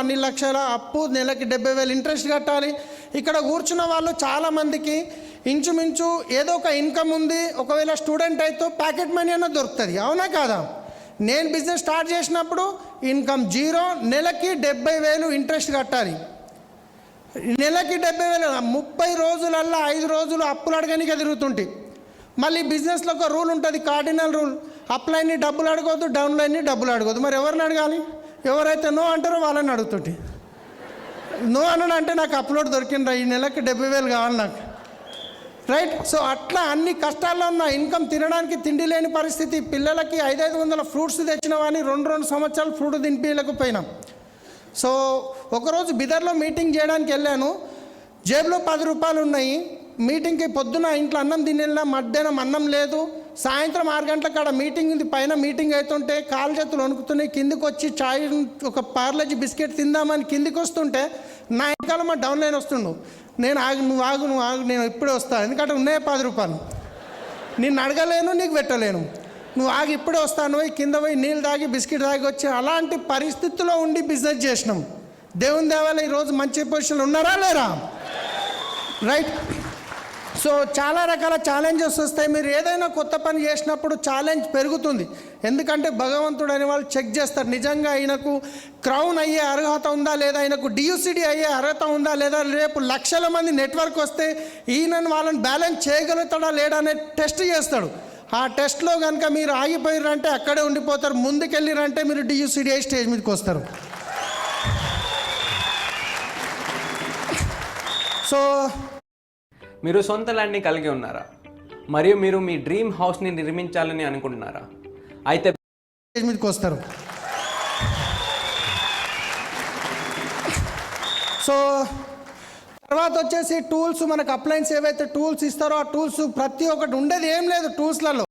12 లక్షల అప్పు, నెలకి 70,000 ఇంట్రెస్ట్ కట్టాలి. ఇక్కడ కూర్చున్న వాళ్ళు చాలామందికి ఇంచుమించు ఏదో ఒక ఇన్కమ్ ఉంది. ఒకవేళ స్టూడెంట్ అయితే ప్యాకెట్ మనీ అన్న దొరుకుతుంది, అవునా కాదా? నేను బిజినెస్ స్టార్ట్ చేసినప్పుడు ఇన్కమ్ జీరో, నెలకి 70,000 ఇంట్రెస్ట్ కట్టాలి. నెలకి 70,000, 30 రోజులల్లో 5 రోజులు అప్పులు అడగనికే తిరుగుతుంటే. మళ్ళీ బిజినెస్లో ఒక రూల్ ఉంటుంది, కార్డినల్ రూల్, అప్లైన్ని డబ్బులు అడగవద్దు, డౌన్లైన్ని డబ్బులు అడగవద్దు. మరి ఎవరిని అడగాలి? ఎవరైతే నో అంటారో వాళ్ళని అడుగుతుంటే. నో అన్నాడు అంటే నాకు అప్లోడ్ దొరికిండ్రా, ఈ నెలకి 70,000 కావాలి నాకు, రైట్? సో అట్లా అన్ని కష్టాల్లో ఉన్న ఇన్కమ్, తినడానికి తిండి లేని పరిస్థితి. పిల్లలకి 500 ఫ్రూట్స్ తెచ్చిన వాడిని 2 సంవత్సరాలు ఫ్రూట్ తినిపించలేకపోయినాం. సో ఒకరోజు బిదర్లో మీటింగ్ చేయడానికి వెళ్ళాను. జేబులో 10 రూపాయలు ఉన్నాయి. మీటింగ్కి పొద్దున ఇంట్లో అన్నం తినేలా, మధ్యాహ్నం అన్నం లేదు. సాయంత్రం 6 గంటలకు అక్కడ మీటింగ్ ఉంది. పైన మీటింగ్ అవుతుంటే కాలు చేతులు వణుకుతున్నాయి. కిందికి వచ్చి చాయ్, ఒక పార్లేజీ బిస్కెట్ తిందామని కిందికి వస్తుంటే నా వెనకాల మా డౌన్లైన్ వస్తుండు. నేను నువ్వు ఆగు నేను ఇప్పుడే వస్తాను, ఎందుకంటే ఉన్నాయి 10 రూపాయలు, నిన్ను అడగలేను, నీకు పెట్టలేను, నువ్వు ఆగి ఇప్పుడే వస్తాను. పోయి కింద పోయి నీళ్ళు తాగి బిస్కెట్ తాగి వచ్చి అలాంటి పరిస్థితుల్లో ఉండి బిజినెస్ చేసినాం. దేవుని దేవాల ఈరోజు మంచి పొజిషన్లో ఉన్నారా లేరా? రైట్? సో చాలా రకాల ఛాలెంజెస్ వస్తాయి. మీరు ఏదైనా కొత్త పని చేసినప్పుడు ఛాలెంజ్ పెరుగుతుంది. ఎందుకంటే భగవంతుడు అనే వాళ్ళు చెక్ చేస్తారు, నిజంగా ఆయనకు క్రౌన్ అయ్యే అర్హత ఉందా లేదా, ఆయనకు డియూసిడి అయ్యే అర్హత ఉందా లేదా, రేపు లక్షల మంది నెట్వర్క్ వస్తే ఈయనను వాళ్ళని బ్యాలెన్స్ చేయగలుగుతాడా లేడా అనే టెస్ట్ చేస్తాడు. ఆ టెస్ట్లో కనుక మీరు ఆగిపోయారంటే అక్కడే ఉండిపోతారు. ముందుకెళ్ళిరంటే మీరు డియూసిడి అయ్యి స్టేజ్ మీదకి వస్తారు. సో మీరు సొంత ల్యాండ్ని కలిగి ఉన్నారా? మరియు మీరు మీ డ్రీమ్ హౌస్ని నిర్మించాలని అనుకుంటున్నారా? అయితే స్టేజ్ మీదకి వస్తారు. సో తర్వాత వచ్చేసి టూల్స్, మనకు అప్లయన్స్ ఏవైతే టూల్స్ ఇస్తారో ఆ టూల్స్ ప్రతి ఒక్కటి ఉండేది ఏం లేదు టూల్స్లలో.